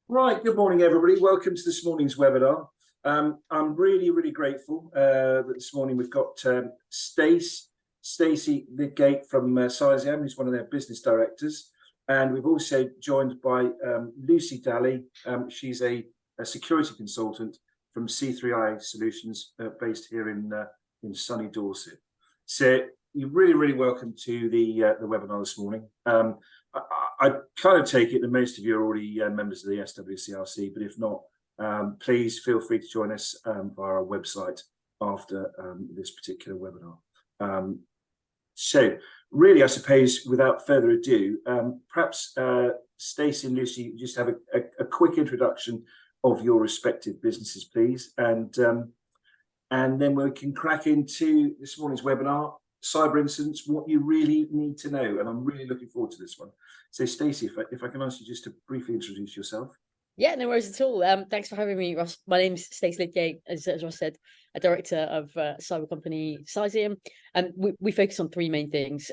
Right, good morning, everybody. Welcome to this morning's webinar. I'm really grateful that this morning we've got Stacey Lidgate from Siziam, who's one of their business directors. And we've also joined by Lucy Daly. She's a security consultant from C3I Solutions based here in sunny Dorset. So you're really welcome to the webinar this morning. I kind of take it that most of you are already members of the SWCRC, but if not, please feel free to join us via our website after this particular webinar. So really, I suppose, without further ado, perhaps Stacey and Lucy, just have a quick introduction of your respective businesses, please, and then we can crack into this morning's webinar. Cyber incidents, what you really need to know, and I'm really looking forward to this one. So, Stacey, if I can ask you just to briefly introduce yourself. Yeah, no worries at all. Thanks for having me, Ross. My name's Stacey Lidgate, as Ross said, a director of cyber company Siziam. And we focus on three main things: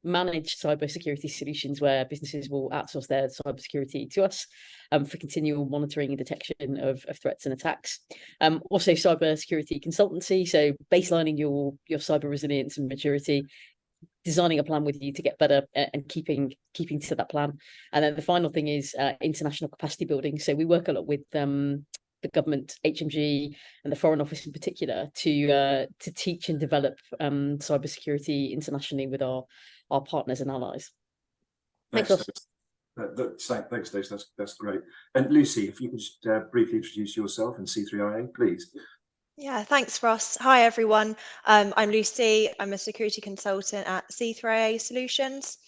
managed cyber security solutions, where businesses will outsource their cyber security to us for continual monitoring and detection of threats and attacks. Also, cyber security consultancy, so baselining your cyber resilience and maturity, designing a plan with you to get better and keeping to that plan. And then the final thing is international capacity building. So we work a lot with the government, HMG, and the Foreign Office in particular to teach and develop cybersecurity internationally with our partners and allies. Thanks, Stacey. That's great. And Lucy, if you could just briefly introduce yourself and C3IA, please. Yeah, thanks, Ross. Hi, everyone. I'm Lucy. I'm a security consultant at C3IA Solutions.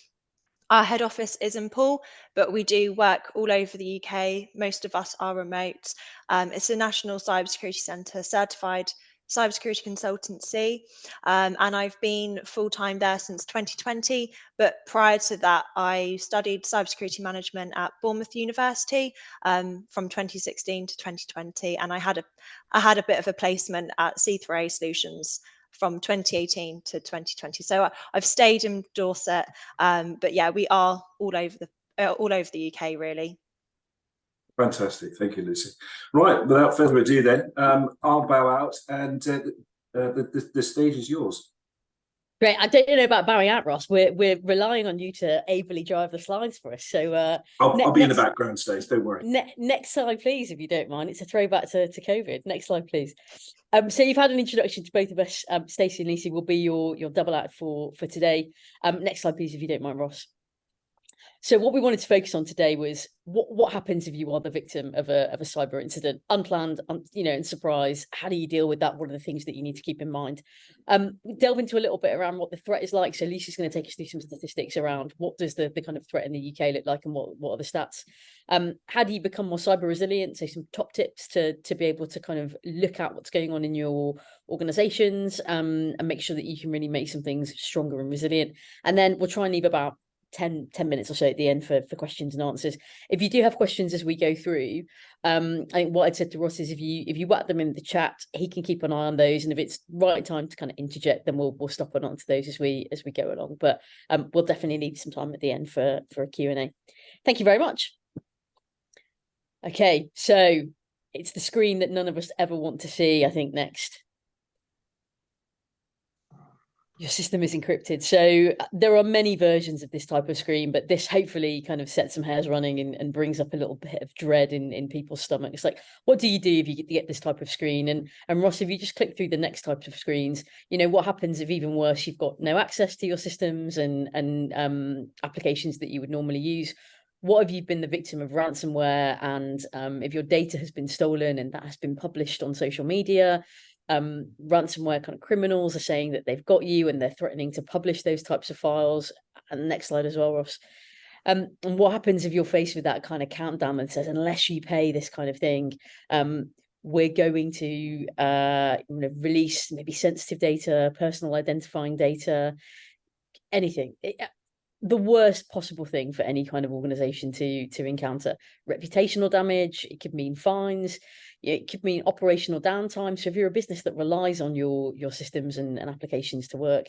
Our head office is in Poole, but we do work all over the UK. Most of us are remote. It's a national cybersecurity centre certified cybersecurity consultancy, and I've been full-time there since 2020. But prior to that, I studied cybersecurity management at Bournemouth University from 2016 to 2020, and I had a bit of a placement at C3A Solutions from 2018 to 2020. So I've stayed in Dorset, but yeah, we are all over the UK, really. Fantastic, thank you, Lucy. Right, without further ado, then I'll bow out, and the stage is yours. Great. I don't know about bowing out, Ross. We're relying on you to ably drive the slides for us. So I'll be in the background stage. Don't worry. Next slide, please, if you don't mind. It's a throwback to COVID. Next slide, please. So you've had an introduction to both of us. Stacey and Lucy will be your double act for today. Next slide, please, if you don't mind, Ross. So what we wanted to focus on today was what happens if you are the victim of a cyber incident, unplanned, and surprise. How do you deal with that? What are the things that you need to keep in mind? Delve into a little bit around what the threat is like. So Lisa's going to take us through some statistics around what does the kind of threat in the UK look like, and what are the stats. How do you become more cyber resilient? So some top tips to be able to kind of look at what's going on in your organizations and make sure that you can really make some things stronger and resilient. And then we'll try and leave about 10 minutes or so at the end for questions and answers. If you do have questions as we go through, I think what I'd said to Ross is if you whack them in the chat, he can keep an eye on those, and if it's right time to kind of interject, then we'll stop and answer those as we go along. But we'll definitely need some time at the end for a Q&A. Thank you very much. Okay, so it's the screen that none of us ever want to see, I think, next. Your system is encrypted. So there are many versions of this type of screen, but this hopefully kind of sets some hairs running and brings up a little bit of dread in people's stomach. It's like, what do you do if you get this type of screen? And Ross, if you just click through the next types of screens, what happens if, even worse, you've got no access to your systems and applications that you would normally use? What have you been the victim of ransomware? And if your data has been stolen and that has been published on social media, ransomware kind of criminals are saying that they've got you and they're threatening to publish those types of files. And the next slide as well, Ross. And what happens if you're faced with that kind of countdown that says, unless you pay this kind of thing, we're going to release maybe sensitive data, personal identifying data, anything. The worst possible thing for any kind of organization to encounter. Reputational damage, it could mean fines, it could mean operational downtime. So if you're a business that relies on your systems and applications to work,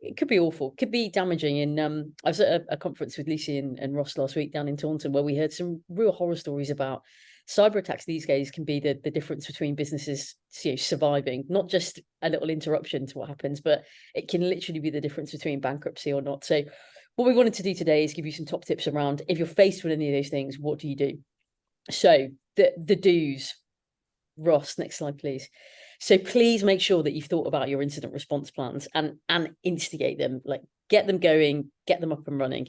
it could be awful, could be damaging. And I was at a conference with Lucy and Ross last week down in Taunton, where we heard some real horror stories about cyber attacks these days can be the difference between businesses, you know, surviving, not just a little interruption to what happens, but it can literally be the difference between bankruptcy or not. So what we wanted to do today is give you some top tips around, if you're faced with any of those things, what do you do? So the do's. Ross, next slide, please. So please make sure that you've thought about your incident response plans and instigate them, like get them going, get them up and running.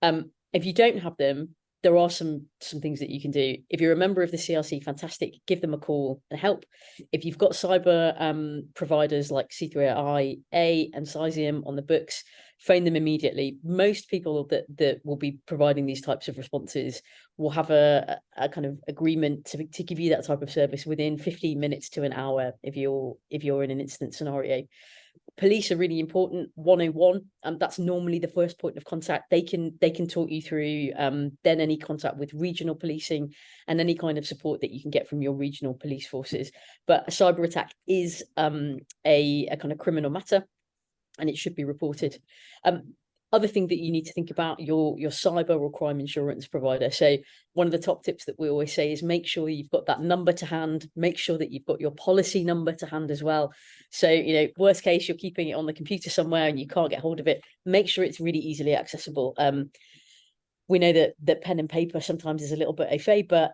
If you don't have them, there are some things that you can do. If you're a member of the CRC, fantastic, give them a call and help. If you've got cyber providers like C3AI and Cesium on the books, phone them immediately. Most people that will be providing these types of responses will have a kind of agreement to give you that type of service within 15 minutes to an hour if you're in an incident scenario. Police are really important. 101, that's normally the first point of contact. They can talk you through then any contact with regional policing and any kind of support that you can get from your regional police forces. But a cyber attack is a kind of criminal matter, and it should be reported. Other thing that you need to think about, your cyber or crime insurance provider. So one of the top tips that we always say is make sure you've got that number to hand, make sure that you've got your policy number to hand as well. So, you know, worst case, you're keeping it on the computer somewhere and you can't get hold of it, make sure it's really easily accessible. We know that pen and paper sometimes is a little bit au fait, but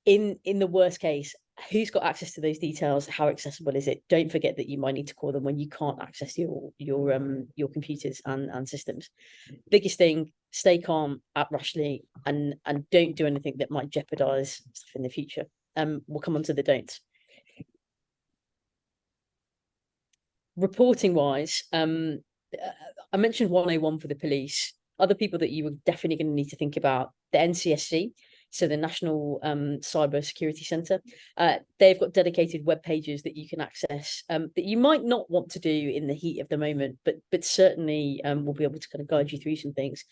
in the worst case, who's got access to those details? How accessible is it? Don't forget that you might need to call them when you can't access your computers and systems. Biggest thing, stay calm, act rationally, and don't do anything that might jeopardize stuff in the future. We'll come on to the don'ts. Reporting wise, I mentioned 101 for the police. Other people that you are definitely going to need to think about, the NCSC, so the National Cyber Security Centre. They've got dedicated web pages that you can access that you might not want to do in the heat of the moment, but certainly will be able to kind of guide you through some things.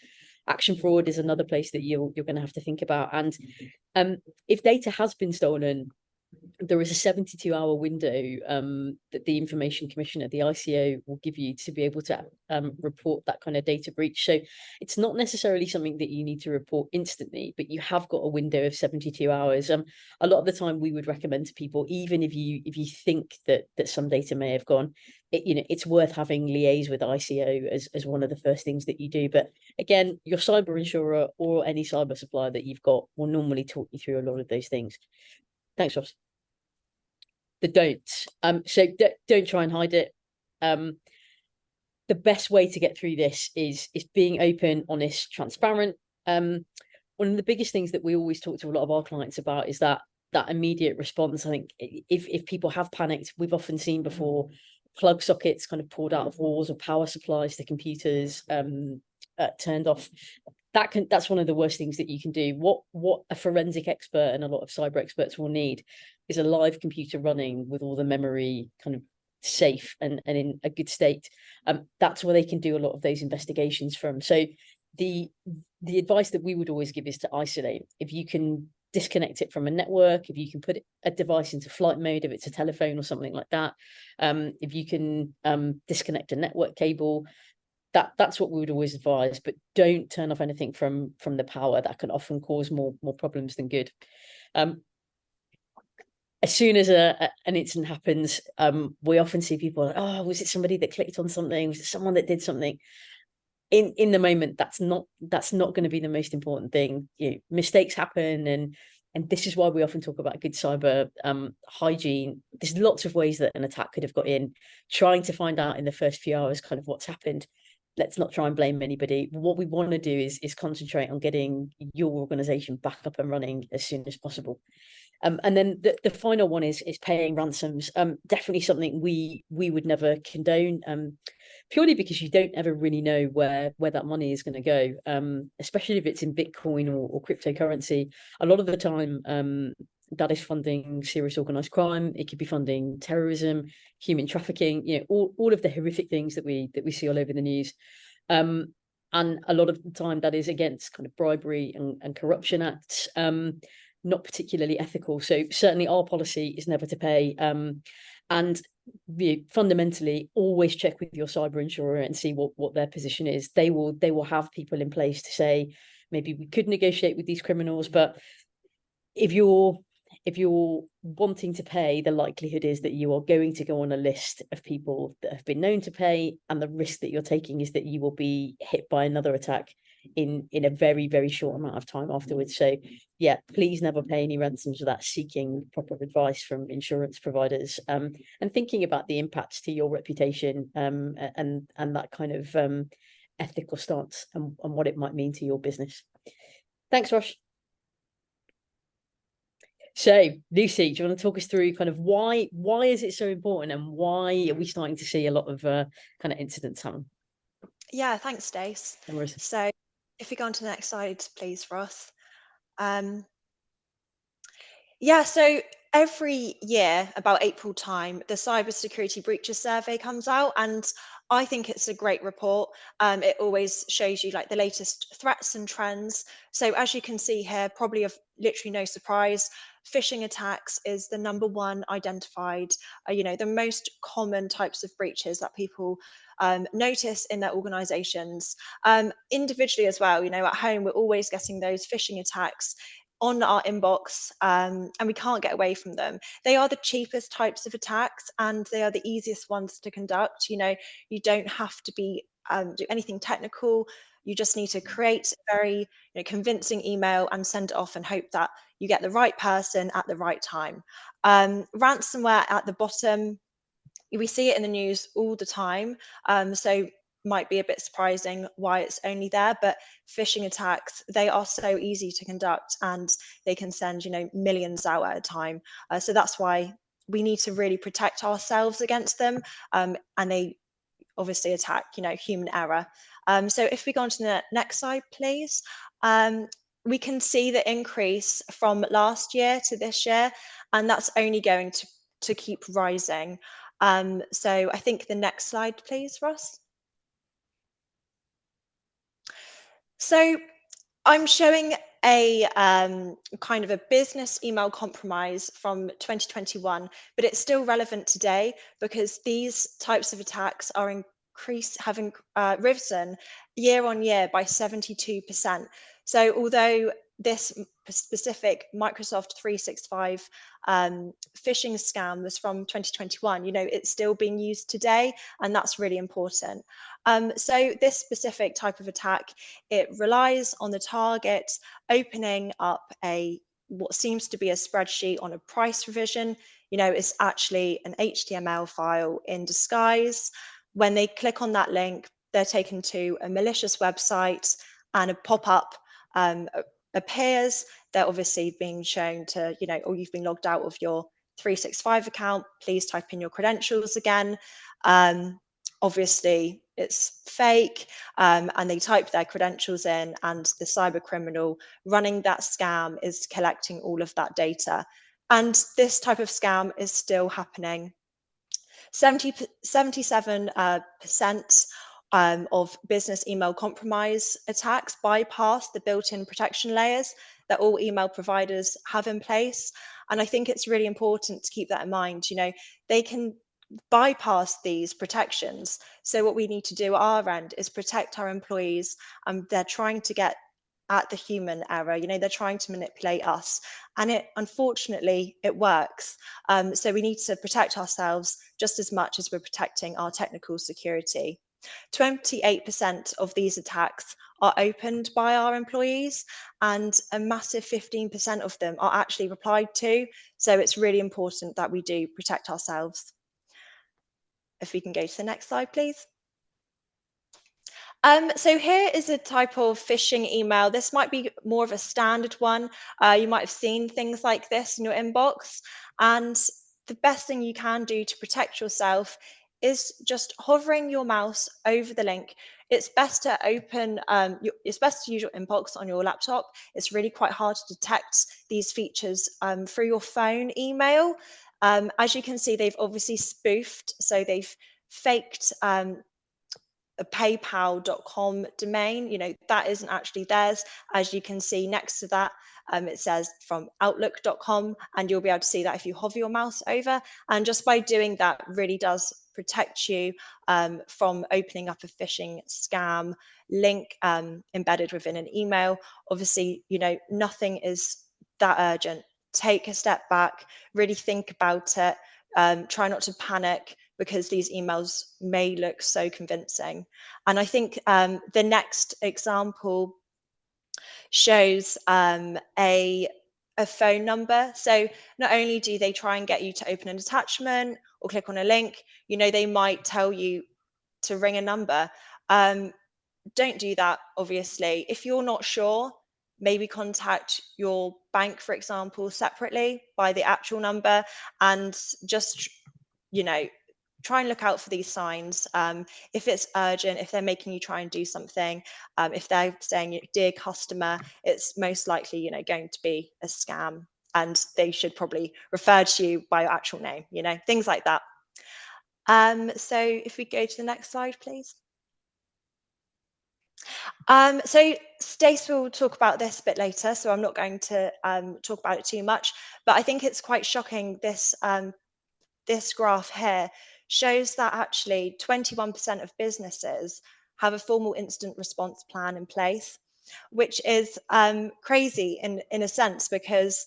Action fraud is another place that you're going to have to think about. And if data has been stolen, there is a 72-hour window that the Information Commissioner, the ICO, will give you to be able to report that kind of data breach. So it's not necessarily something that you need to report instantly, but you have got a window of 72 hours. A lot of the time we would recommend to people, even if you think that some data may have gone, it's worth having liaise with ICO as one of the first things that you do. But again, your cyber insurer or any cyber supplier that you've got will normally talk you through a lot of those things. Thanks, Ross. The don'ts. So don't try and hide it. The best way to get through this is being open, honest, transparent. One of the biggest things that we always talk to a lot of our clients about is that immediate response. I think if people have panicked, we've often seen before plug sockets kind of pulled out of walls or power supplies to computers turned off. That's one of the worst things that you can do. What a forensic expert and a lot of cyber experts will need is a live computer running with all the memory kind of safe and in a good state. That's where they can do a lot of those investigations from. So the advice that we would always give is to isolate. If you can disconnect it from a network, if you can put a device into flight mode, if it's a telephone or something like that, if you can disconnect a network cable, that's what we would always advise. But don't turn off anything from the power. That can often cause more problems than good. As soon as an incident happens, we often see people like, oh, was it somebody that clicked on something? Was it someone that did something? In the moment, that's not going to be the most important thing. Mistakes happen, and this is why we often talk about good cyber hygiene. There's lots of ways that an attack could have got in. Trying to find out in the first few hours kind of what's happened. Let's not try and blame anybody. What we want to do is concentrate on getting your organization back up and running as soon as possible. And then the final one is paying ransoms. Definitely something we would never condone, purely because you don't ever really know where that money is going to go, especially if it's in Bitcoin or cryptocurrency. A lot of the time, that is funding serious organized crime. It could be funding terrorism, human trafficking, all of the horrific things that we see all over the news. And a lot of the time that is against kind of bribery and corruption acts, not particularly ethical. So certainly our policy is never to pay. And fundamentally, always check with your cyber insurer and see what their position is. They will have people in place to say, maybe we could negotiate with these criminals, but if you're if you're wanting to pay, the likelihood is that you are going to go on a list of people that have been known to pay, and the risk that you're taking is that you will be hit by another attack in a very, very short amount of time afterwards. So yeah, please never pay any ransoms without seeking proper advice from insurance providers, and thinking about the impacts to your reputation, and that kind of ethical stance, and what it might mean to your business. Thanks, Rosh. So, Lucy, do you want to talk us through kind of why is it so important, and why are we starting to see a lot of kind of incidents happen? Yeah, thanks, Stace. No worries. So if we go on to the next slide, please, Ross. Yeah, so every year, about April time, the Cybersecurity Breaches Survey comes out, and I think it's a great report. It always shows you like the latest threats and trends. So as you can see here, probably of literally no surprise, phishing attacks is the #1 identified, the most common types of breaches that people notice in their organizations. Individually as well, at home, we're always getting those phishing attacks on our inbox, and we can't get away from them. They are the cheapest types of attacks, and they are the easiest ones to conduct. You don't have to do anything technical. You just need to create a very convincing email and send it off, and hope that you get the right person at the right time. Ransomware at the bottom, we see it in the news all the time, so might be a bit surprising why it's only there, but phishing attacks, they are so easy to conduct, and they can send millions out at a time. So that's why we need to really protect ourselves against them, and they obviously attack human error. So if we go on to the next slide, please. We can see the increase from last year to this year, and that's only going to keep rising. So I think the next slide, please, Ross. So I'm showing a kind of a business email compromise from 2021, but it's still relevant today because these types of attacks are having risen year on year by 72%. So although this specific Microsoft 365 phishing scam was from 2021, it's still being used today, and that's really important. So this specific type of attack, it relies on the target opening up what seems to be a spreadsheet on a price revision. It's actually an HTML file in disguise. When they click on that link, they're taken to a malicious website, and a pop-up appears. They're obviously being shown to, or you've been logged out of your 365 account. Please type in your credentials again. Obviously, it's fake, and they type their credentials in, and the cyber criminal running that scam is collecting all of that data. And this type of scam is still happening. 77% of business email compromise attacks bypass the built-in protection layers that all email providers have in place. And I think it's really important to keep that in mind. They can bypass these protections. So what we need to do at our end is protect our employees, and they're trying to get at the human error. They're trying to manipulate us, and unfortunately it works. So we need to protect ourselves just as much as we're protecting our technical security. 28% of these attacks are opened by our employees, and a massive 15% of them are actually replied to. So it's really important that we do protect ourselves. If we can go to the next slide, please. So here is a type of phishing email. This might be more of a standard one. You might have seen things like this in your inbox. And the best thing you can do to protect yourself is just hovering your mouse over the link. It's best to it's best to use your inbox on your laptop. It's really quite hard to detect these features through your phone email. As you can see, they've obviously spoofed. So they've faked a paypal.com domain. That isn't actually theirs. As you can see next to that, it says from outlook.com, and you'll be able to see that if you hover your mouse over. And just by doing that really does protect you from opening up a phishing scam link embedded within an email. Obviously, nothing is that urgent take a step back, really think about it, try not to panic, because these emails may look so convincing. And I think the next example shows a phone number. So not only do they try and get you to open an attachment or click on a link, they might tell you to ring a number. Don't do that, obviously. If you're not sure, maybe contact your bank, for example, separately by the actual number, and just, try and look out for these signs. If it's urgent, if they're making you try and do something, if they're saying, dear customer, it's most likely, going to be a scam, and they should probably refer to you by your actual name, things like that. So if we go to the next slide, please. So Stacey will talk about this a bit later, so I'm not going to talk about it too much, but I think it's quite shocking. This graph here shows that actually 21% of businesses have a formal incident response plan in place, which is crazy in a sense, because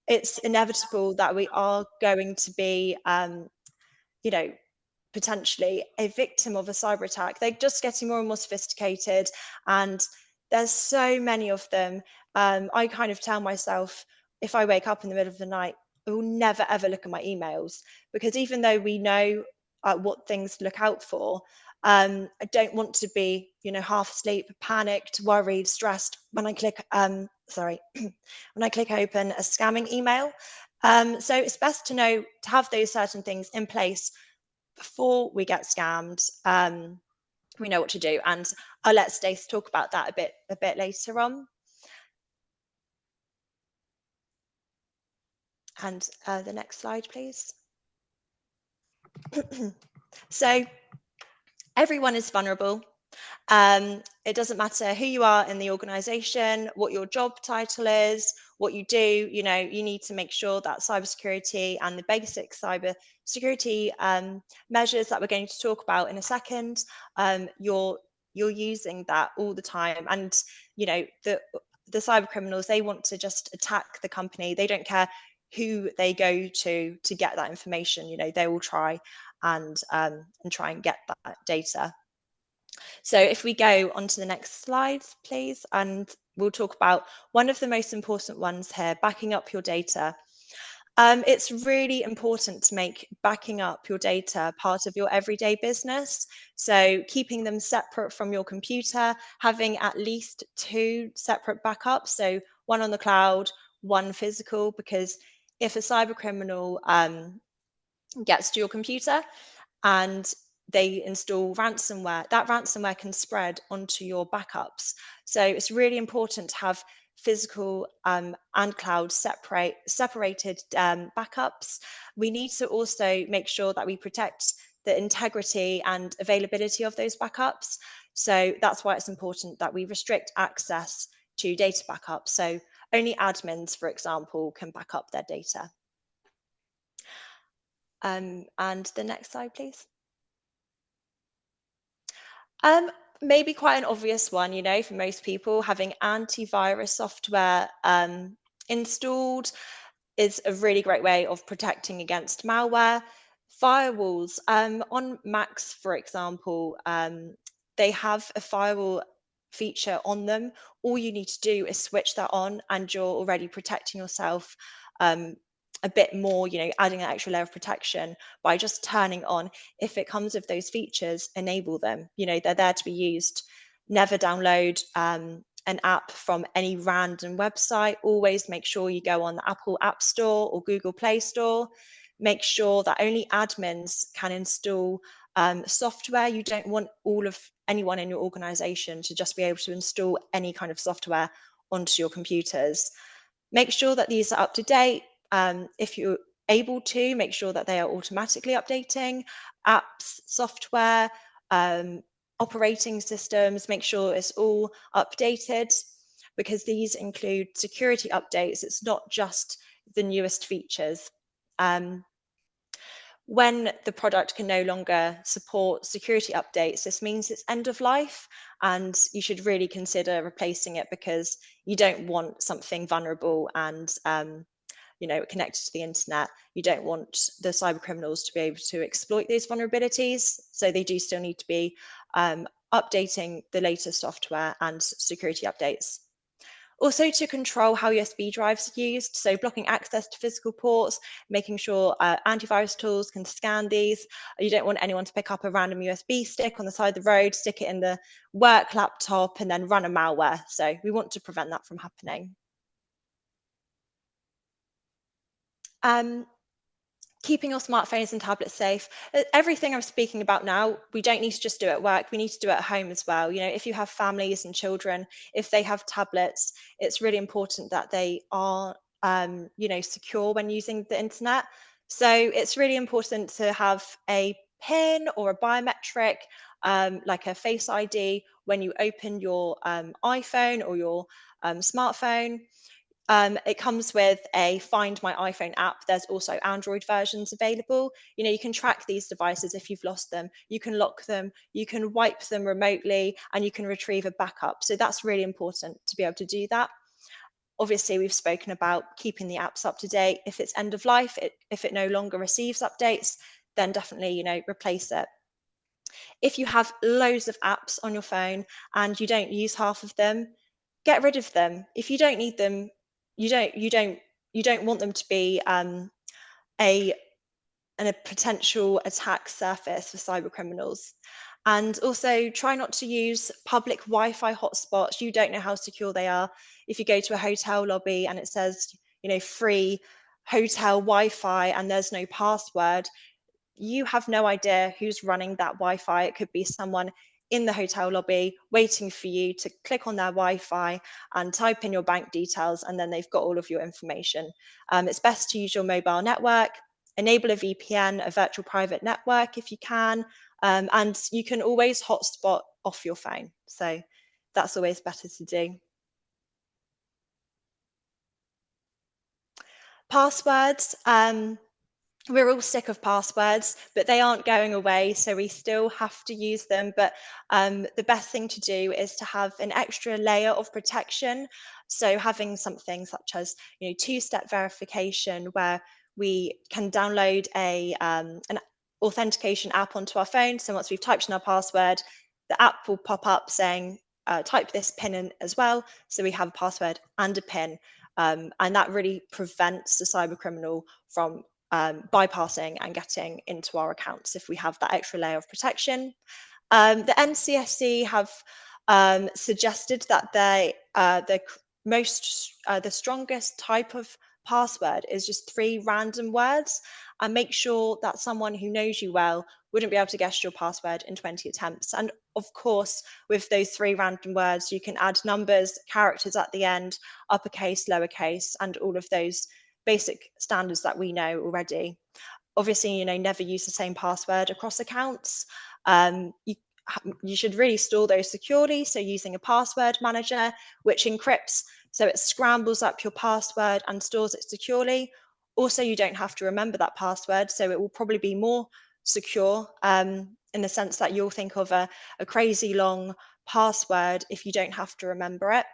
it's inevitable that we are going to be, potentially a victim of a cyber attack. They're just getting more and more sophisticated, and there's so many of them. I kind of tell myself, if I wake up in the middle of the night, I will never ever look at my emails, because even though we know what things to look out for, I don't want to be, half asleep, panicked, worried, stressed when I click when I click open a scamming email. So it's best to have those certain things in place before we get scammed. We know what to do, and I'll let Stacey talk about that a bit later on. And the next slide, please. So everyone is vulnerable. It doesn't matter who you are in the organization, what your job title is, what you do. You need to make sure that cybersecurity and the basic cybersecurity measures that we're going to talk about in a second, you're using that all the time. And the cyber criminals, they want to just attack the company. They don't care who they go to get that information. They will try and try and get that data. So if we go on to the next slide, please, and we'll talk about one of the most important ones here, backing up your data. It's really important to make backing up your data part of your everyday business. So keeping them separate from your computer, having at least 2 separate backups. So one on the cloud, one physical, because if a cyber criminal gets to your computer and they install ransomware, that ransomware can spread onto your backups. So it's really important to have physical and cloud separated backups. We need to also make sure that we protect the integrity and availability of those backups. So that's why it's important that we restrict access to data backups. So only admins, for example, can back up their data. And the next slide, please. Maybe quite an obvious one, for most people, having antivirus software installed is a really great way of protecting against malware. Firewalls on Macs, for example, they have a firewall feature on them. All you need to do is switch that on, and you're already protecting yourself a bit more, adding an extra layer of protection by just turning on. If it comes with those features, enable them. They're there to be used. Never download an app from any random website. Always make sure you go on the Apple App Store or Google Play Store. Make sure that only admins can install software. You don't want anyone in your organization to just be able to install any kind of software onto your computers. Make sure that these are up to date. If you're able to, make sure that they are automatically updating apps, software, operating systems. Make sure it's all updated, because these include security updates. It's not just the newest features. When the product can no longer support security updates, this means it's end of life, and you should really consider replacing it, because you don't want something vulnerable and connected to the internet. You don't want the cyber criminals to be able to exploit those vulnerabilities. So they do still need to be updating the latest software and security updates. Also, to control how USB drives are used, so blocking access to physical ports, making sure antivirus tools can scan these. You don't want anyone to pick up a random USB stick on the side of the road, stick it in the work laptop, and then run a malware. So we want to prevent that from happening. Keeping your smartphones and tablets safe. Everything I'm speaking about now, we don't need to just do at work. We need to do it at home as well. If you have families and children, if they have tablets, it's really important that they are, secure when using the internet. So it's really important to have a PIN or a biometric, like a Face ID, when you open your iPhone or your smartphone. It comes with a Find My iPhone app. There's also Android versions available. You can track these devices if you've lost them. You can lock them, you can wipe them remotely, and you can retrieve a backup. So that's really important to be able to do that. Obviously, we've spoken about keeping the apps up to date. If it's end of life, if it no longer receives updates, then definitely, replace it. If you have loads of apps on your phone and you don't use half of them, get rid of them. If you don't need them, you don't want them to be a a potential attack surface for cyber criminals. And also try not to use public Wi-Fi hotspots. You don't know how secure they are. If you go to a hotel lobby and it says, free hotel Wi-Fi and there's no password, you have no idea who's running that Wi-Fi. It could be someone in the hotel lobby waiting for you to click on their Wi-Fi and type in your bank details, and then they've got all of your information. It's best to use your mobile network, enable a VPN, a virtual private network if you can, and you can always hotspot off your phone. So that's always better to do. Passwords. We're all sick of passwords, but they aren't going away, so we still have to use them. But the best thing to do is to have an extra layer of protection. So having something such as two-step verification, where we can download an authentication app onto our phone. So once we've typed in our password, the app will pop up saying, type this PIN in as well. So we have a password and a PIN. And that really prevents the cyber criminal from bypassing and getting into our accounts if we have that extra layer of protection. The NCSC have suggested that the strongest type of password is just 3 random words, and make sure that someone who knows you well wouldn't be able to guess your password in 20 attempts. And of course, with those 3 random words, you can add numbers, characters at the end, uppercase, lowercase, and all of those basic standards that we know already. Obviously, never use the same password across accounts. You should really store those securely. So using a password manager, which encrypts, so it scrambles up your password and stores it securely. Also, you don't have to remember that password, so it will probably be more secure in the sense that you'll think of a crazy long password if you don't have to remember it.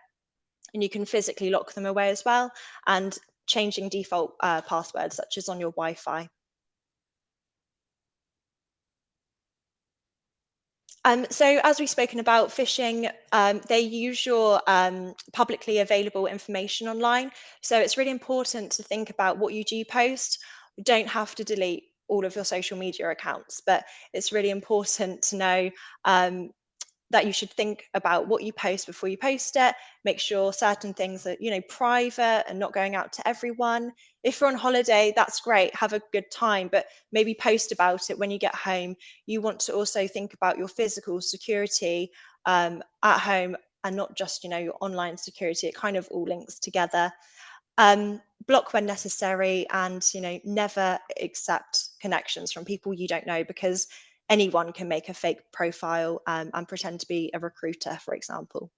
And you can physically lock them away as well, and changing default passwords, such as on your Wi-Fi. So as we've spoken about phishing, they use your publicly available information online. So it's really important to think about what you do post. You don't have to delete all of your social media accounts, but it's really important to know that you should think about what you post before you post it. Make sure certain things are, private and not going out to everyone. If you're on holiday, that's great. Have a good time, but maybe post about it when you get home. You want to also think about your physical security at home, and not just, your online security. It kind of all links together. Block when necessary, and never accept connections from people you don't know, because anyone can make a fake profile and pretend to be a recruiter, for example.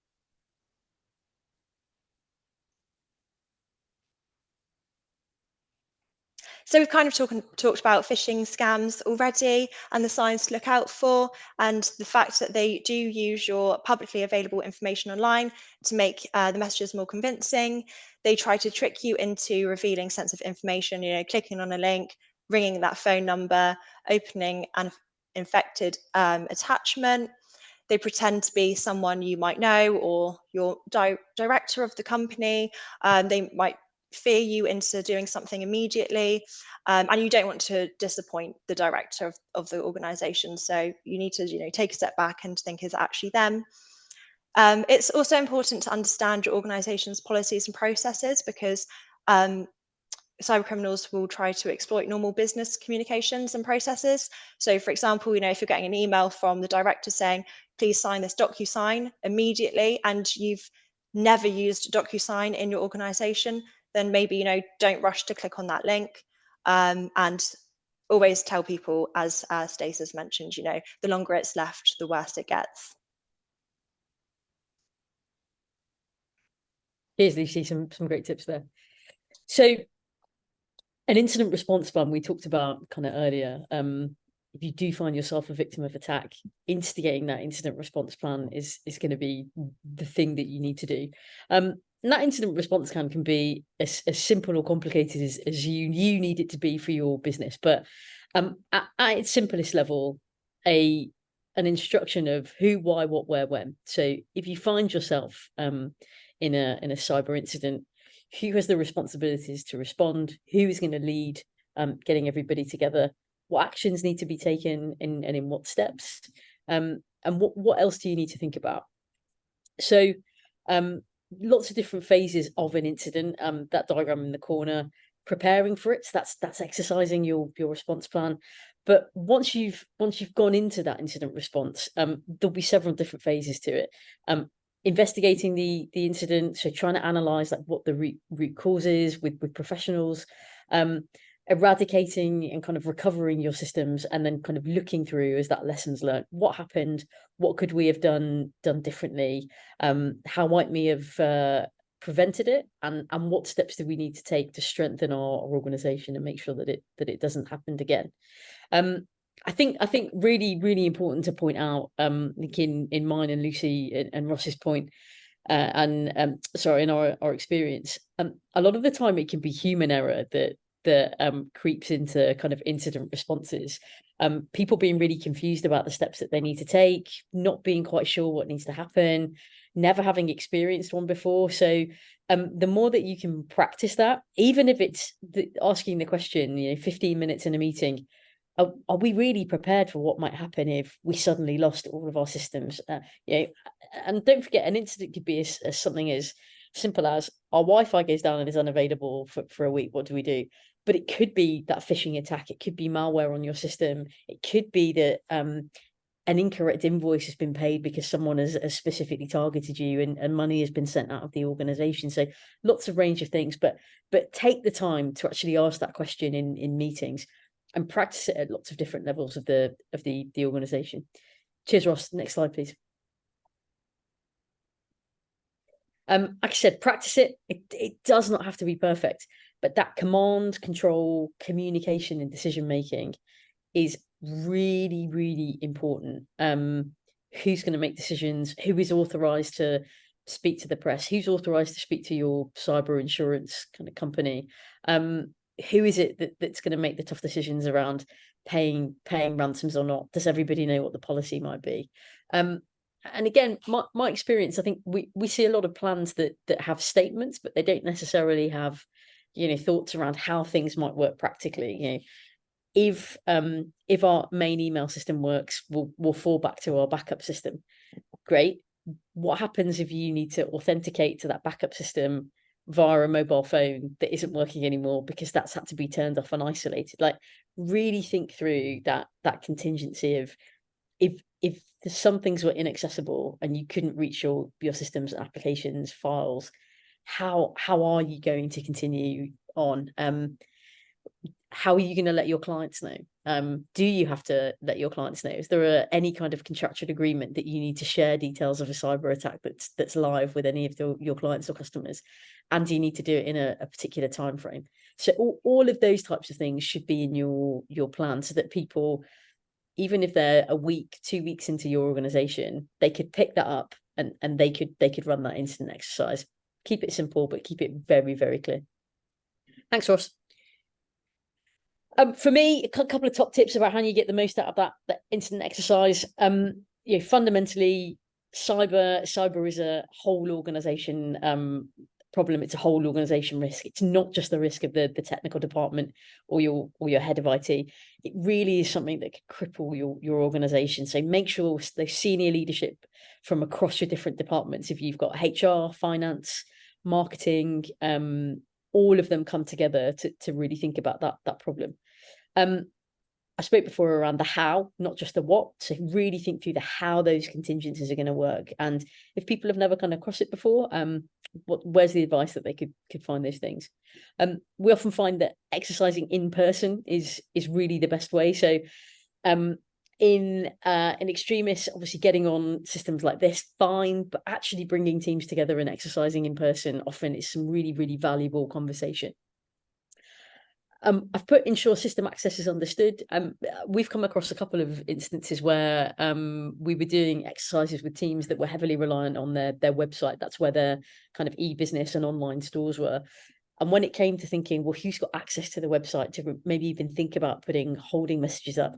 So we've kind of talked about phishing scams already, and the signs to look out for, and the fact that they do use your publicly available information online to make the messages more convincing. they try to trick you into revealing sensitive information, you know, clicking on a link, ringing that phone number, opening an infected attachment. They pretend to be someone you might know or your director of the company. They might fear you into doing something immediately, and you don't want to disappoint the director of the organization. So you need to, you know, take a step back and think, is it actually them? It's also important to understand your organization's policies and processes, because cyber criminals will try to exploit normal business communications and processes. So for example, you know, if you're getting an email from the director saying, please sign this DocuSign immediately, and you've never used DocuSign in your organization, then maybe, you know, don't rush to click on that link. And always tell people, as Stacey has mentioned, you know, the longer it's left, the worse it gets. Here's Lucy, some great tips there. So an incident response plan we talked about kind of earlier. If you do find yourself a victim of attack, instigating that incident response plan is going to be the thing that you need to do. And that incident response plan can be as simple or complicated as you need it to be for your business. But at its simplest level, an instruction of who, why, what, where, when. So if you find yourself in a cyber incident, who has the responsibilities to respond, who is going to lead getting everybody together, what actions need to be taken and in what steps, and what else do you need to think about? So lots of different phases of an incident. That diagram in the corner, preparing for it, that's exercising your response plan. But once you've gone into that incident response, there'll be several different phases to it. Investigating the incident, so trying to analyze like what the root cause is with professionals, eradicating and kind of recovering your systems, and then kind of looking through as that lessons learned. What happened? What could we have done differently? How might we have prevented it? And what steps do we need to take to strengthen our organization and make sure that it doesn't happen again? I think really, really important to point out, like in mine and Lucy and Ross's point, sorry, in our experience, a lot of the time it can be human error that creeps into kind of incident responses. People being really confused about the steps that they need to take, not being quite sure what needs to happen, never having experienced one before. So the more that you can practice that, even if it's asking the question, you know, 15 minutes in a meeting, are we really prepared for what might happen if we suddenly lost all of our systems? You know, and don't forget, an incident could be as something as simple as our Wi-Fi goes down and is unavailable for a week. What do we do? But it could be that phishing attack. It could be malware on your system. It could be that an incorrect invoice has been paid because someone has specifically targeted you, and money has been sent out of the organization. So lots of range of things, but take the time to actually ask that question in meetings and practice it at lots of different levels of the organization. Cheers, Ross. Next slide, please. Like I said, practice it. It does not have to be perfect, but that command, control, communication, and decision making is really, really important. Who's going to make decisions? Who is authorized to speak to the press? Who's authorized to speak to your cyber insurance kind of company? Who is it that's going to make the tough decisions around paying ransoms or not? Does everybody know what the policy might be? And again, my experience, I think we see a lot of plans that have statements, but they don't necessarily have, you know, thoughts around how things might work practically. You know, if our main email system works, we'll fall back to our backup system. Great. What happens if you need to authenticate to that backup system via a mobile phone that isn't working anymore because that's had to be turned off and isolated? Like, really think through that contingency of if some things were inaccessible and you couldn't reach your systems, applications, files, how are you going to continue on? How are you going to let your clients know? Do you have to let your clients know? Is there any kind of contractual agreement that you need to share details of a cyber attack that's live with any of your clients or customers? And do you need to do it in a particular time frame? So all of those types of things should be in your plan, so that people, even if they're a week, 2 weeks into your organization, they could pick that up and they could run that incident exercise. Keep it simple, but keep it very, very clear. Thanks, Ross. For me, a couple of top tips about how you get the most out of that incident exercise. Fundamentally, cyber is a whole organization problem. It's a whole organization risk. It's not just the risk of the technical department or your head of IT. It really is something that can cripple your organization. So make sure the senior leadership from across your different departments, if you've got HR, finance, marketing, all of them come together to really think about that problem. I spoke before around the how, not just the what. So really think through the how those contingencies are going to work. And if people have never come across it before, where's the advice that they could find those things? We often find that exercising in person is really the best way. So in extremis, obviously getting on systems like this, fine, but actually bringing teams together and exercising in person often is some really, really valuable conversation. I've put ensure system access is understood. We've come across a couple of instances where we were doing exercises with teams that were heavily reliant on their website. That's where their kind of e-business and online stores were. And when it came to thinking, well, who's got access to the website to maybe even think about putting holding messages up,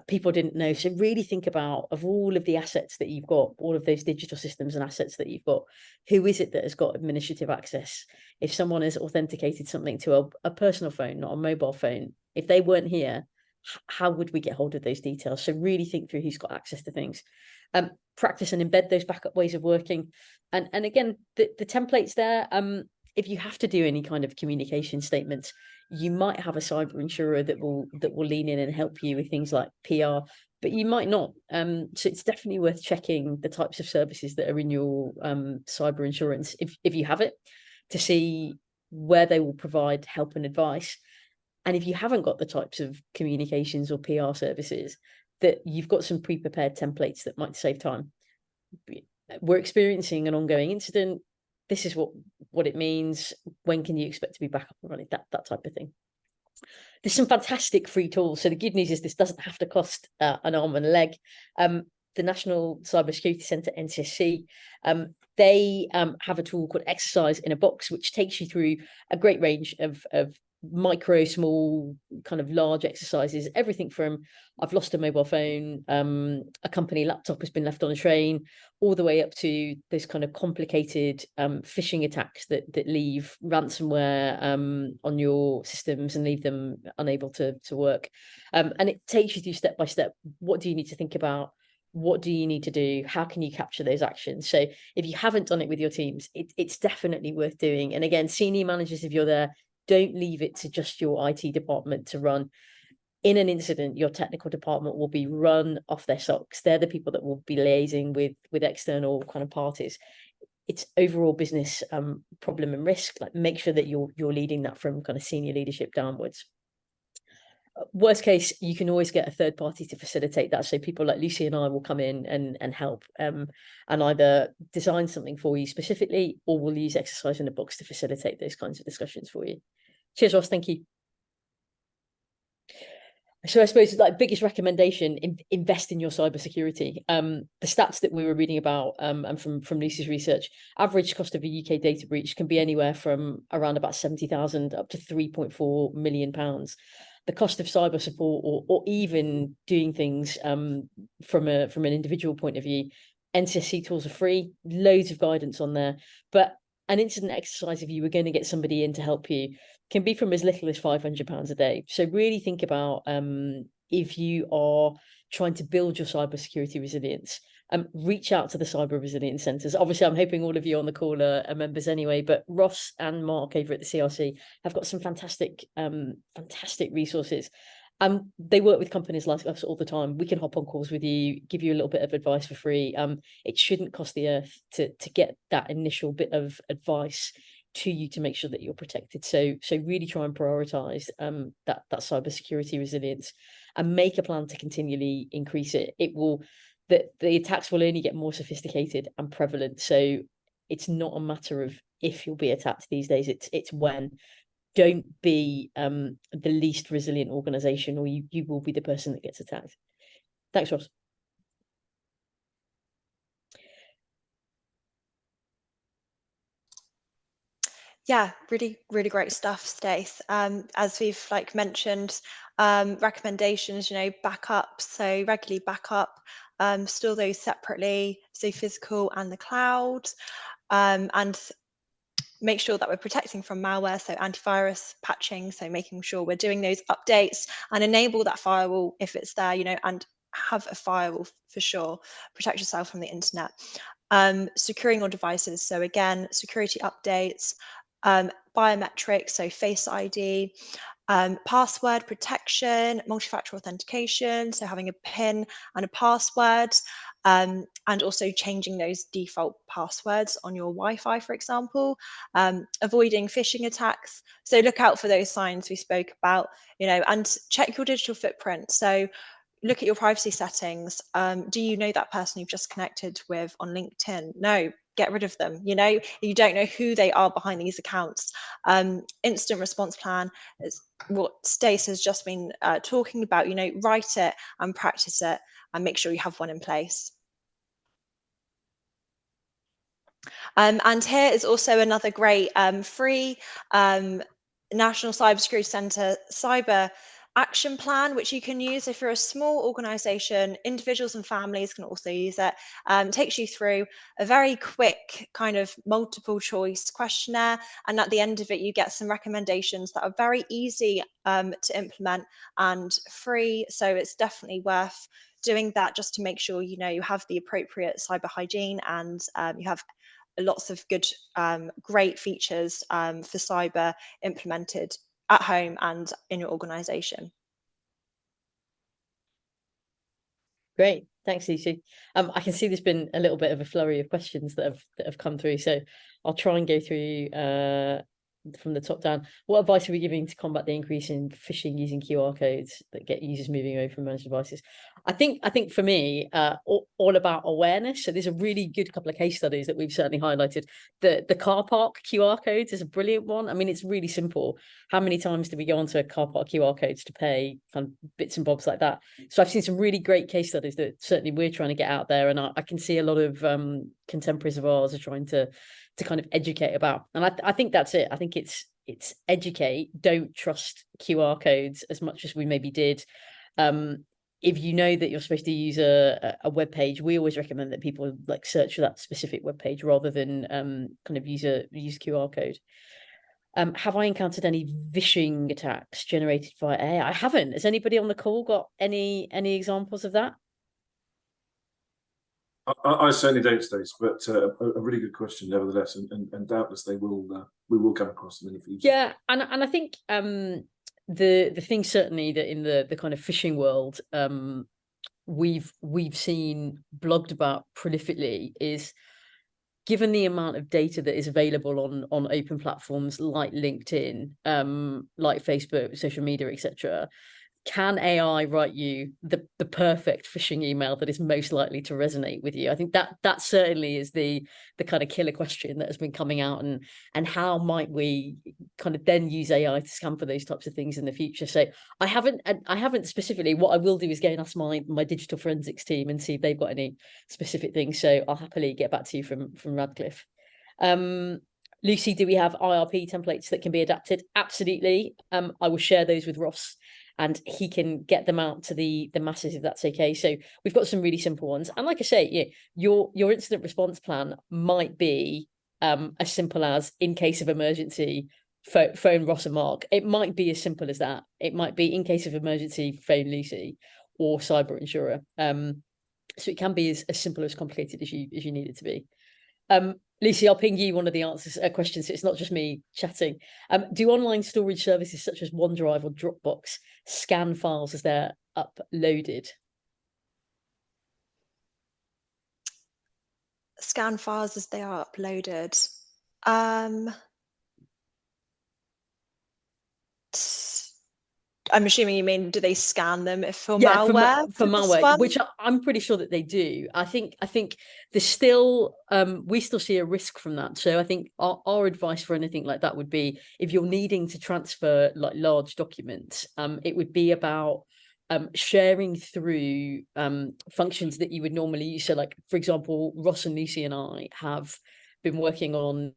people didn't know. So really think about, of all of the assets that you've got, all of those digital systems and assets that you've got, who is it that has got administrative access? If someone has authenticated something to a personal phone, not a mobile phone, if they weren't here, how would we get hold of those details? So really think through who's got access to things. Practice and embed those backup ways of working. And again, the templates there, if you have to do any kind of communication statements, you might have a cyber insurer that will lean in and help you with things like PR, but you might not. So it's definitely worth checking the types of services that are in your cyber insurance, if you have it, to see where they will provide help and advice. And if you haven't got the types of communications or PR services, that you've got some pre-prepared templates that might save time. We're experiencing an ongoing incident. This is what it means. When can you expect to be back up and running? That type of thing. There's some fantastic free tools. So the good news is this doesn't have to cost an arm and a leg. The National Cybersecurity Centre, NCSC, they have a tool called Exercise in a Box, which takes you through a great range of micro, small, kind of large exercises, everything from I've lost a mobile phone, a company laptop has been left on a train, all the way up to those kind of complicated phishing attacks that leave ransomware on your systems and leave them unable to work. And it takes you through step by step. What do you need to think about? What do you need to do? How can you capture those actions? So if you haven't done it with your teams, it's definitely worth doing. And again, senior managers, if you're there, don't leave it to just your IT department to run. In an incident, your technical department will be run off their socks. They're the people that will be liaising with external kind of parties. It's overall business problem and risk. Like, make sure that you're leading that from kind of senior leadership downwards. Worst case, you can always get a third party to facilitate that. So people like Lucy and I will come in and help and either design something for you specifically, or we'll use Exercise in a Box to facilitate those kinds of discussions for you. Cheers, Ross. Thank you. So I suppose like biggest recommendation, invest in your cybersecurity. The stats that we were reading about and from Lucy's research, average cost of a UK data breach can be anywhere from around about 70,000 up to 3.4 million pounds. The cost of cyber support or even doing things from an individual point of view, NCSC tools are free, loads of guidance on there. But an incident exercise, if you were going to get somebody in to help you, can be from as little as £500 a day. So really think about if you are trying to build your cybersecurity resilience, reach out to the cyber resilience centres. Obviously, I'm hoping all of you on the call are members anyway, but Ross and Mark over at the CRC have got some fantastic resources. They work with companies like us all the time. We can hop on calls with you, give you a little bit of advice for free. It shouldn't cost the earth to get that initial bit of advice to you to make sure that you're protected. So really try and prioritize that cybersecurity resilience and make a plan to continually increase it. The attacks will only get more sophisticated and prevalent. So it's not a matter of if you'll be attacked these days, it's when. Don't be the least resilient organization, or you will be the person that gets attacked. Thanks, Ross. Yeah, really, really great stuff, Stace. As we've mentioned, recommendations, backups, so regularly backup, store those separately, so physical and the cloud, and make sure that we're protecting from malware, so antivirus patching, so making sure we're doing those updates and enable that firewall if it's there, and have a firewall for sure. Protect yourself from the internet. Securing your devices, so again, security updates, biometrics, so Face ID, password protection, multi-factor authentication, so having a PIN and a password, and also changing those default passwords on your Wi-Fi, for example, avoiding phishing attacks. So look out for those signs we spoke about, and check your digital footprint. So look at your privacy settings. Do you know that person you've just connected with on LinkedIn? No, get rid of them. You don't know who they are behind these accounts. Instant response plan is what Stace has just been talking about. Write it and practice it and make sure you have one in place. And here is also another great free National Cybersecurity Centre cyber action plan, which you can use if you're a small organization. Individuals and families can also use it. Takes you through a very quick kind of multiple choice questionnaire, and at the end of it you get some recommendations that are very easy to implement and free. So it's definitely worth doing that, just to make sure you have the appropriate cyber hygiene, and you have lots of good, great features for cyber implemented at home and in your organization. Great, thanks, Lucy. I can see there's been a little bit of a flurry of questions that have come through, so I'll try and go through from the top down. What advice are we giving to combat the increase in phishing using QR codes that get users moving away from managed devices? I think for me, all about awareness. So there's a really good couple of case studies that we've certainly highlighted. The car park QR codes is a brilliant one. I mean, it's really simple. How many times do we go onto a car park QR codes to pay kind of bits and bobs like that? So I've seen some really great case studies that certainly we're trying to get out there, and I can see a lot of contemporaries of ours are trying to kind of educate about. And I think that's it. I think it's educate. Don't trust QR codes as much as we maybe did. If you know that you're supposed to use a web page, we always recommend that people search for that specific web page rather than kind of use QR code. Have I encountered any phishing attacks generated by AI? I haven't. Has anybody on the call got any examples of that? I certainly don't, Stacey, but a really good question nevertheless, and doubtless we will come across them in the future. Yeah, and I think the thing certainly that in the kind of phishing world we've seen blogged about prolifically is, given the amount of data that is available on open platforms like LinkedIn, like Facebook, social media, etc., can AI write you the perfect phishing email that is most likely to resonate with you? I think that certainly is the kind of killer question that has been coming out, and how might we kind of then use AI to scan for those types of things in the future. So I haven't specifically. What I will do is go and ask my digital forensics team and see if they've got any specific things. So I'll happily get back to you from Radcliffe. Lucy, do we have IRP templates that can be adapted? Absolutely. I will share those with Ross, and he can get them out to the masses if that's okay. So we've got some really simple ones. And like I say, yeah, your incident response plan might be as simple as, in case of emergency, phone Ross and Mark. It might be as simple as that. It might be, in case of emergency, phone Lucy or cyber insurer. So it can be as simple as complicated as you need it to be. Lucy, I'll ping you one of the questions, so it's not just me chatting. Do online storage services such as OneDrive or Dropbox scan files as they're uploaded? Scan files as they are uploaded. I'm assuming you mean, do they scan them for malware? For malware, which I'm pretty sure that they do. I think there's still we still see a risk from that. So I think our advice for anything like that would be, if you're needing to transfer large documents, it would be about sharing through functions that you would normally use. So for example, Ross and Lucy and I have been working on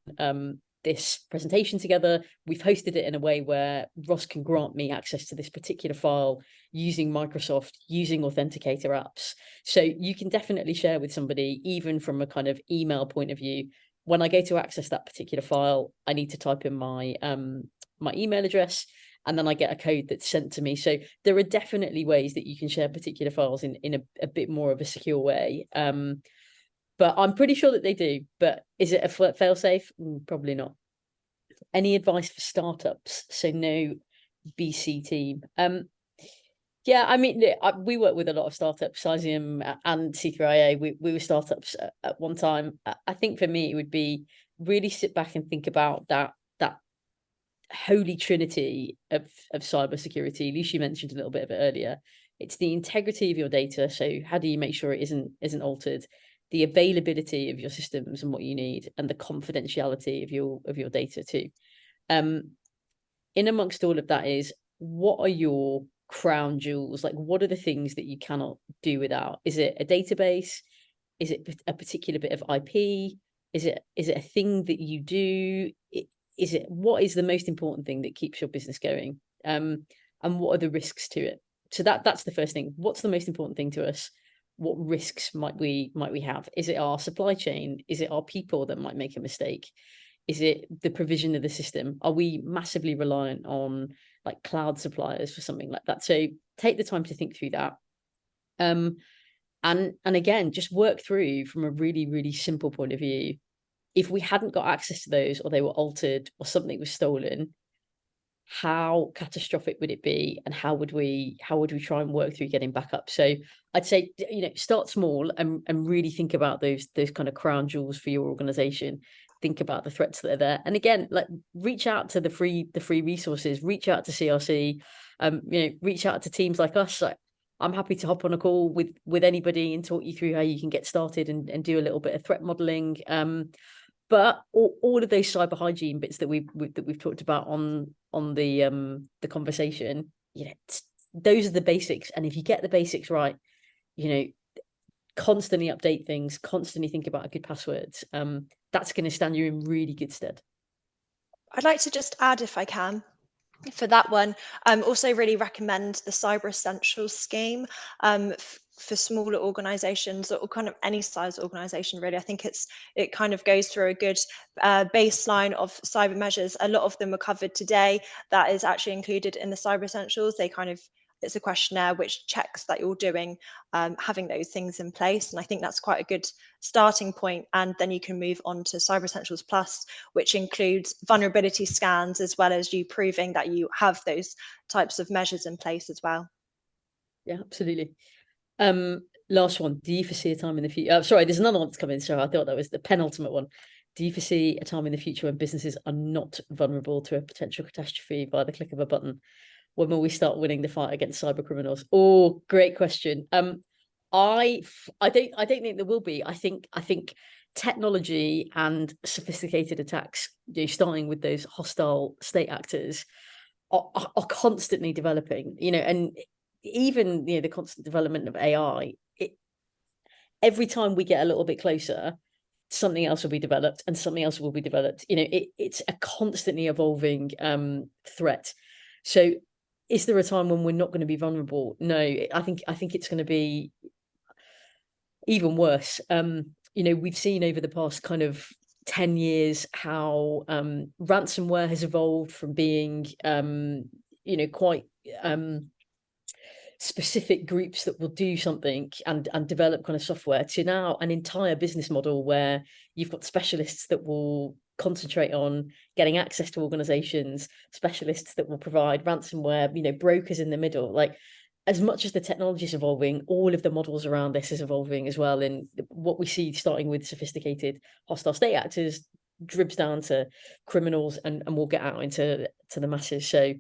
this presentation together. We've hosted it in a way where Ross can grant me access to this particular file using Microsoft, using authenticator apps. So you can definitely share with somebody, even from a kind of email point of view. When I go to access that particular file, I need to type in my my email address, and then I get a code that's sent to me. So there are definitely ways that you can share particular files in a bit more of a secure way. But I'm pretty sure that they do. But is it a fail-safe? Probably not. Any advice for startups? So no BC team. Yeah, I mean, we work with a lot of startups, Sizium and C3IA. We were startups at one time. I think for me, it would be really sit back and think about that holy trinity of cybersecurity. Lucy mentioned a little bit of it earlier. It's the integrity of your data. So how do you make sure it isn't altered? The availability of your systems and what you need, and the confidentiality of your data too. In amongst all of that is, what are your crown jewels? Like, what are the things that you cannot do without? Is it a database? Is it a particular bit of IP? Is it a thing that you do? What is the most important thing that keeps your business going? And what are the risks to it? So that's the first thing. What's the most important thing to us? What risks might we have? Is it our supply chain? Is it our people that might make a mistake? Is it the provision of the system? Are we massively reliant on like cloud suppliers for something like that? So take the time to think through that. And again, just work through from a really, really simple point of view. If we hadn't got access to those, or they were altered, or something was stolen, how catastrophic would it be, and how would we try and work through getting back up? So I'd say, start small and really think about those kind of crown jewels for your organization. Think about the threats that are there, and again, like, reach out to the free resources, reach out to CRC, reach out to teams like us. Like, I'm happy to hop on a call with anybody and talk you through how you can get started and do a little bit of threat modeling. But all of those cyber hygiene bits that we've talked about on the conversation, those are the basics. And if you get the basics right, constantly update things, constantly think about good passwords. That's going to stand you in really good stead. I'd like to just add, if I can, for that one, also really recommend the Cyber Essentials scheme for smaller organizations, or kind of any size organization, really. I think it kind of goes through a good baseline of cyber measures. A lot of them are covered today. That is actually included in the Cyber Essentials. It's a questionnaire which checks that you're doing, having those things in place. And I think that's quite a good starting point. And then you can move on to Cyber Essentials Plus, which includes vulnerability scans, as well as you proving that you have those types of measures in place as well. Yeah, absolutely. Last one. Do you foresee a time in the future? Sorry, there's another one that's coming. So I thought that was the penultimate one. Do you foresee a time in the future when businesses are not vulnerable to a potential catastrophe by the click of a button? When will we start winning the fight against cyber criminals? Oh, great question. I don't think there will be. I think technology and sophisticated attacks, starting with those hostile state actors, are constantly developing. And even the constant development of AI. Every time we get a little bit closer, something else will be developed, and something else will be developed. It's a constantly evolving threat. So, is there a time when we're not going to be vulnerable? No, I think it's going to be even worse. We've seen over the past kind of 10 years how ransomware has evolved from being quite specific groups that will do something and develop kind of software, to now an entire business model where you've got specialists that will concentrate on getting access to organizations, specialists that will provide ransomware, brokers in the middle. Like, as much as the technology is evolving, all of the models around this is evolving as well. And what we see, starting with sophisticated hostile state actors, dribs down to criminals, and will get out into the masses. So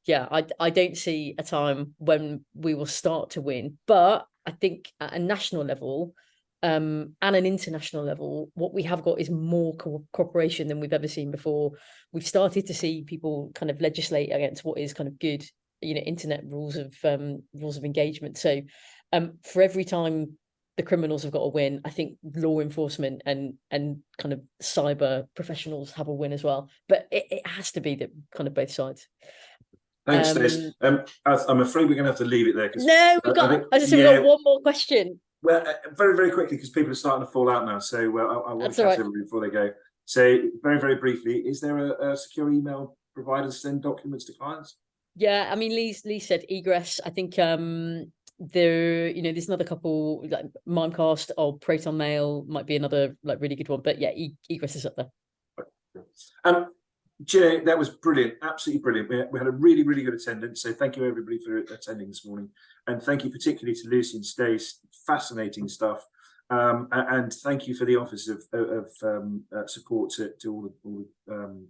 yeah, I don't see a time when we will start to win, but I think at a national level and an international level, what we have got is more cooperation than we've ever seen before. We've started to see people kind of legislate against what is kind of good, internet rules of engagement. So for every time the criminals have got a win. I think law enforcement and kind of cyber professionals have a win as well. But it has to be the kind of both sides. Thanks, Stacey. I'm afraid we're going to have to leave it there. No, we've got one more question. Well, very, very quickly, because people are starting to fall out now. So I want to catch everybody before they go. So very, very briefly, is there a secure email provider to send documents to clients? Yeah, I mean, Lee said egress. I think there's another couple, like Mimecast or Proton Mail might be another like really good one. But yeah, egress is up there. Jay, that was brilliant, absolutely brilliant. We had a really, really good attendance. So thank you everybody for attending this morning, and thank you particularly to Lucy and Stacey. Fascinating stuff. And thank you for the office of support to all the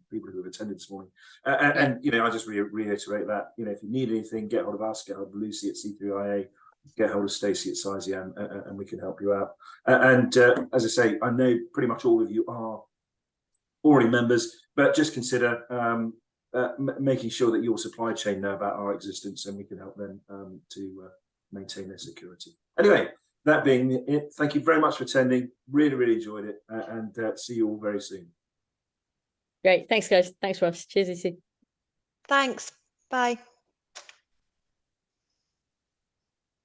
people who have attended this morning. And I just reiterate that, if you need anything, get hold of us, get hold of Lucy at C3IA, get hold of Stacey at Sizian, and we can help you out. And as I say, I know pretty much all of you are already members, but just consider making sure that your supply chain know about our existence, and we can help them to maintain their security. Anyway, that being it, thank you very much for attending. Really, really enjoyed it, and see you all very soon. Great. Thanks, guys. Thanks, Ross. Cheers, EC. Thanks. Bye.